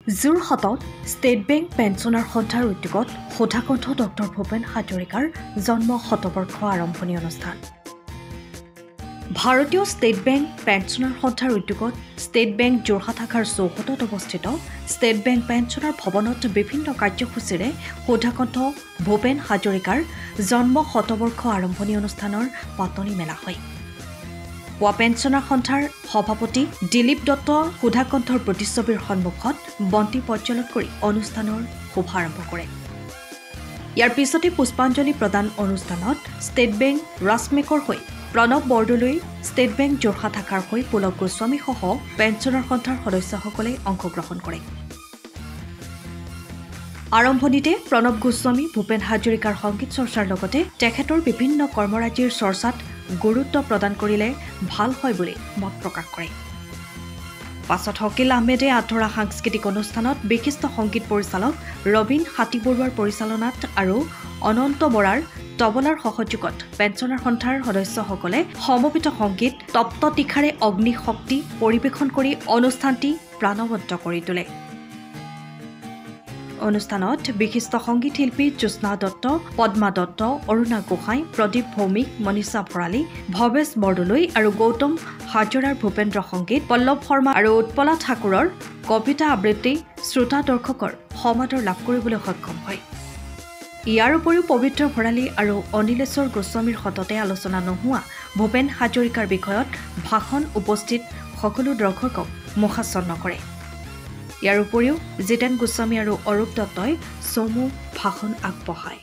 যোৰহাটত state bank pensioner সন্থাৰ উদ্যোগত সুধাকণ্ঠ ডক্টৰ ভূপেন হাজৰিকাৰ জন্ম শতবৰ্ষ আৰম্ভণি অনুষ্ঠান। ভাৰতীয় ষ্টেট বেংক পেঞ্চনাৰ সন্থাৰ উদ্যোগত ষ্টেট বেংক যোৰহাট শাখাৰ চৌহদত অৱস্থিত ষ্টেট বেংক পেঞ্চনাৰ ভৱনত বিভিন্ন কাৰ্যসূচীৰে সুধাকণ্ঠ ভূপেন হাজৰিকাৰ জন্ম শতবৰ্ষ আৰম্ভণি অনুষ্ঠানৰ পাতনি মেলা হয়। পুৱা পেঞ্চনাৰ সন্থাৰ সভাপতি দিলীপ দত্ত সুধাকণ্ঠৰ প্ৰতিচ্ছবিৰ সন্মুখত বন্তি প্ৰজ্বলন কৰি অনুষ্ঠানৰ শুভাৰম্ভ কৰে। ইয়াৰ পিছতে পুষ্পাঞ্জলি প্ৰদান অনুষ্ঠানত ষ্টেট বেংক ৰাজমেকৰ হৈ প্ৰণৱ বৰদলৈ, ষ্টেট বেংক যোৰহাট শাখাৰ হৈ পুলক গোস্বামীসহ পেঞ্চনাৰ সন্থাৰ সদস্যসকলে অংশগ্ৰহণ কৰে। আৰম্ভণিতে প্ৰণৱ গোস্বামী ভূপেন হাজৰিকাৰ সংগীত চৰ্চাৰ লগতে তেখেতৰ বিভিন্ন কৰ্মৰাজিৰ চৰ্চাত গুৰুত্ব প্ৰদান কৰিলে ভাল হয় বুলি মত প্ৰকাশ কৰে। পাছত হকিল আহমেদে আধৰা সাংস্কৃতিক অনুষ্ঠানত বিশিষ্ট সংগীত পৰিচালক ৰবীন হাতীবৰুৱাৰ পৰিচালনাত আৰু অনন্ত বৰাৰ তবলাৰ সহযোগত পেঞ্চনাৰ সন্থাৰ সদস্যসকলে সমবেত সংগীত তপ্ত তীখাৰে অগ্নিশক্তি পৰিৱেশন কৰি অনুষ্ঠানটি প্ৰাণৱন্ত কৰি তোলে। অনুষ্ঠানত বিশিষ্ট সংগীত শিল্পী জ্যোৎস্না দত্ত, পদ্মা দত্ত, অৰুণা গোহাঁই, প্ৰদীপ ভৌমিক, মনীষা ভৰালী, ভৱেশ বৰদলৈ আৰু গৌতম হাজৰাৰ ভূপেন্দ্ৰ সংগীত, পল্লৱ শৰ্মা আৰু উৎপলা ঠাকুৰৰ কবিতা আবৃত্তি শ্ৰোতা দৰ্শকৰ সমাদৰ লাভ কৰিবলৈ সক্ষম হয়। ইয়াৰ উপৰিও পবিত্ৰ ভৰালী আৰু অনিলেশ্বৰ গোস্বামীৰ সততে আলোচনা নোহোৱা ভূপেন হাজৰিকাৰ বিষয়ত ভাষণ উপস্থিত সকলো দৰ্শকক মোহাচ্ছন্ন কৰে। ইয়াৰ উপৰিও জিতেন গোস্বামী আৰু অৰূপ দত্তই চমু ভাষণ আগবঢ়ায়।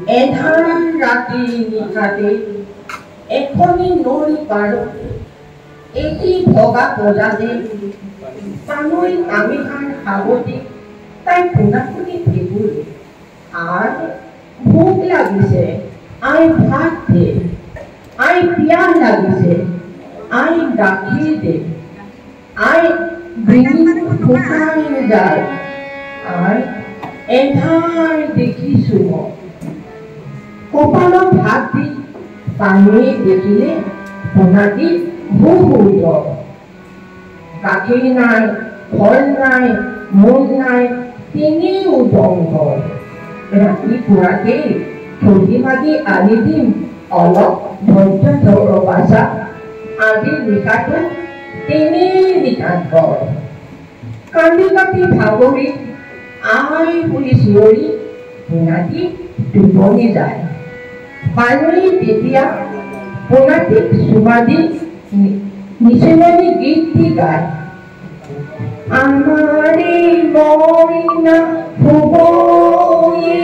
এধান ৰাতি নিশাতে এখনি নৈ পাৰতে এটি ভগা বজাতে পানৈ কামিহান সাৱতী তাই পোনাপুনি ভেগুৰে আৰ ভোক লাগিছে আই ভাত দে আই পিয়াহ লাগিছে আই গাখীৰ দে আই ডিঙি শুকাই যায় আই এধাৰ দেখিছো কপালত হাত দি পানীয়ে দেখিলে পোনাটি বহুত গাখীৰ নাই ফল নাই মূল নাই তিনিও বন্ধ ৰাতিপুৱাতেই থগি মাগি আনি দিম অলপ ধৈৰ্য ৰবাচা আজি নিশাটো তিনি নিশাত কান্দি কাটি ভাগৰি আই বুলি চিঞৰি পোনাটি টোপনি যায় পানৈ তেতিয়া পোনাটিক চুমা দি নিচুমনি গীতটি গায় আমারে মইনা ফুবয়ে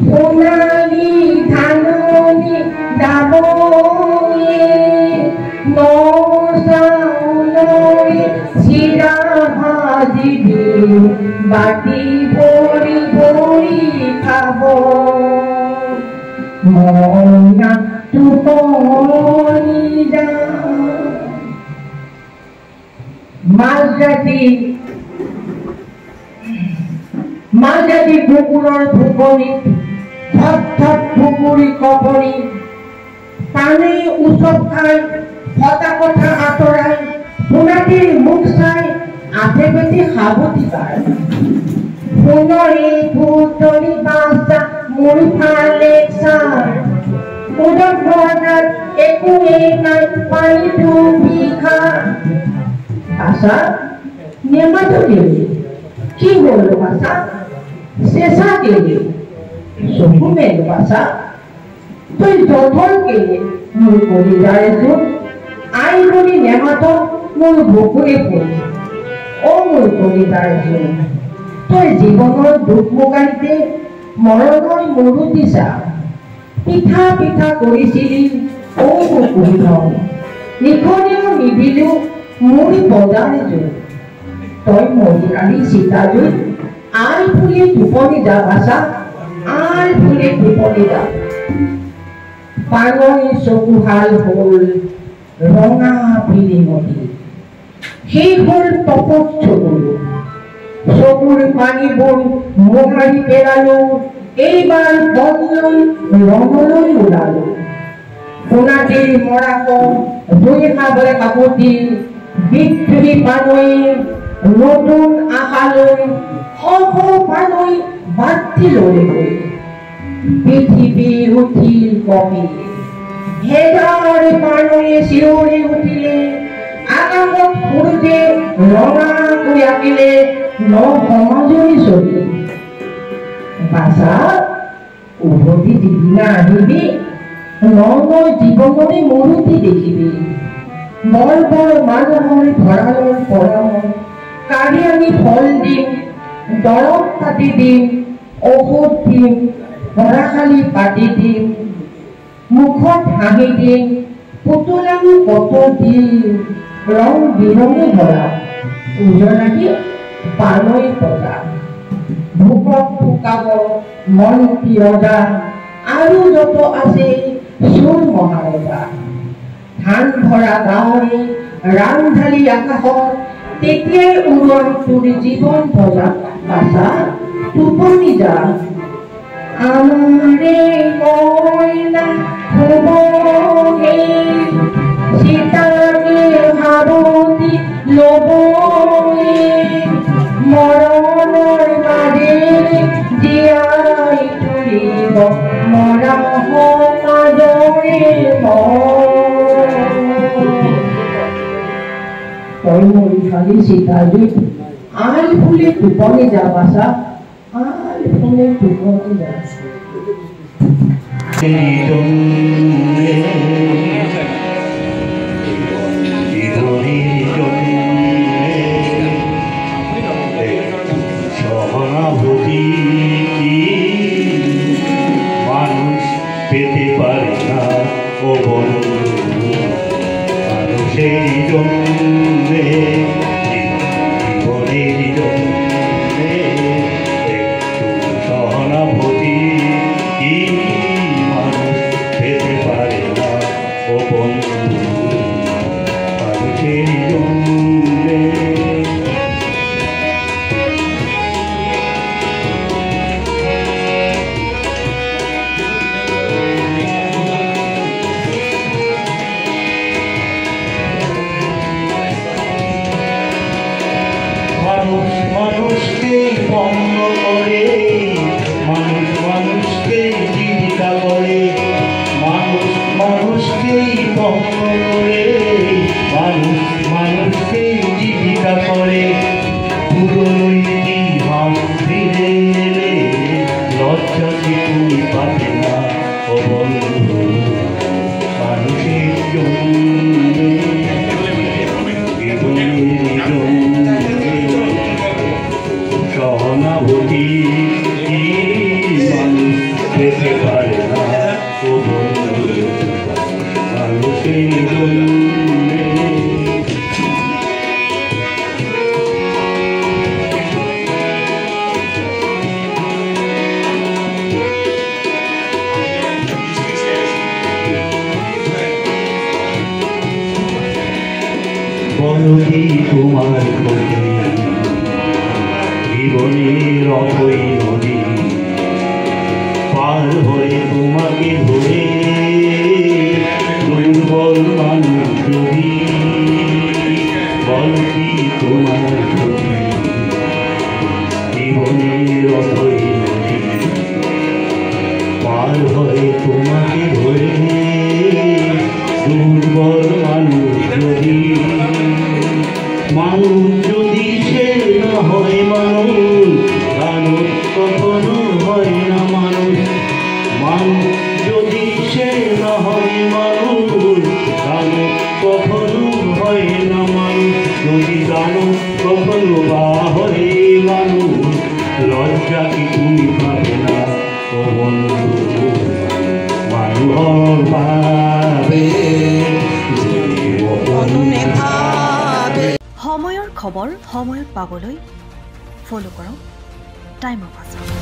সোণালী ধাননি দাবয়ে নচাউলৰে চিৰা ভাজি দি বাটি ভৰি ভৰি খাব মইনা টোপনি যায় মাঝরাতি পুকুরের ফুকনি থট থট পুকুরি কপনি পানে উৎসব খায় ফটা কথা আঁতরায় পোনাটির মুখ চাই আঠে পেটে সাবতি পায় সোণৰে ফুটনি বাঁচা মুড়ি ফালে চায় উদক ভৰাৰ একোৱেই নাই পানীটো বিখা আশা নেমাটো গেলে কি হল বাসা শেষা গেলে চকু মেল বাসা তুই যথর গেলে মোর কলি যায় চোখ আই বলি নেমাটো মোর বুকুরে পড়ি ও মোর কলি যায় চোখ তুই জীবনের দুখ মোকারিতে মৰণৰ মৰুতি চা পিঠা পিঠা কৰিছিলি ও বুকুৰি নয় নিখনিও নিদিলেও মুড়ি বজারে জোর তই মরি আনি সীতা জোর আই ফুলে টোপনি যা ভাষা আই ফুলে টোপনি যা পানৈ চকু হাল হল ৰঙা ফিলিমতি সেই হল তপত চকুৰ পানীবোৰ মোহাৰি পেলালো এইবাৰ বনলৈ ৰঙলৈ ওলালো সোণাটিৰ মৰাকক ধুই খাবলৈ কাপোৰ দি বিদ্ৰোহী পানৈ নতুন আশালৈ শশ পানৈ বাতি ললে গৈ পৃথিৱী উঠিল কপি হেজাৰ পানৈয়ে চিঞৰি উঠিলে আকাশত সূৰ্যে ৰঙাকৈ আঁকিলে ন সমাজৰি ছবি বাছা উভতি যিদিনা আহিবি নগৰ জীৱনৰে মৰুতি দেখিবি বৰ বৰ মানুহৰ ভঁৰালৰ পৰা কাঢ়ি আনি ফল দিম দৰৱ পাতি দিম ঔষধ দিম ভৰাশালী পাতি দিম মুখত হাঁহি দিম পুতলানো কত দিম ৰং বিৰঙে ভৰা উজনাকি পানৈ পতা ভোকত ফুকাব মন্ত্ৰী ৰজা আৰু যত আছে চোৰ মহাৰজা ধান ভৰা গাঁৱৰে ৰামঢালি আকাশত তেতিয়াই উৰণ তোৰ জীৱন ভজা বাছা টোপনি যা আমাৰে মইনা শুবগে সীতাকে সাৱতি ল'বগে মৰণৰ মাজেৰে জীয়াই তুলিব মৰা সমাজৰে তই মৰি খালি সীতাজুই আই ফুলে টোপনি যা বাছা আই ফুলে টোপনি যা পেতে পারে না ও বন্ধু মানুষের জন্যে জীবনের জন্যে একটু সহানুভূতি কি মানুষ পেতে পারে না ও বন্ধু মানুষের জন্যে মানুষ মানুষকে পণ্য করে মানুষ মানুষকে জীবিকা করে মানুষ মানুষকে পণ্য করে মানুষ মানুষকে জীবিকা করে পুরনো ইতিহাস ফিরে এলে লজ্জা কি তুমি পাবে না ও বন্ধু মানুষের জন্য সহানুভূতি কি মানুষ পেতে পারে না ও বন্ধু মানুষের জন্যে বলো কি তোমার ক্ষতি জীবনের অথই নদী পার হয়ে তোমাকে ধরে দুর্বল মানুষ যদি বল কি তোমার ক্ষতি জীবনের অথই নদী পার হয়ে তোমাকে ধরে দুর্বল মানুষ যদি মানুষ যদি সে না হয় মানুষ মানুষ কখনো হয় না মানুষ মানুষ যদি সে না হয় মানুষ মানুষ কখনো হয় না মানুষ যদি জানো কখনো বা হয় মানুষ লজ্জা কি তুমি পাবে না ও বন্ধু মানুষ ভাবে সময়ৰ খবৰ সময়ত পাবলৈ ফলো কৰক টাইম অফ আছাম।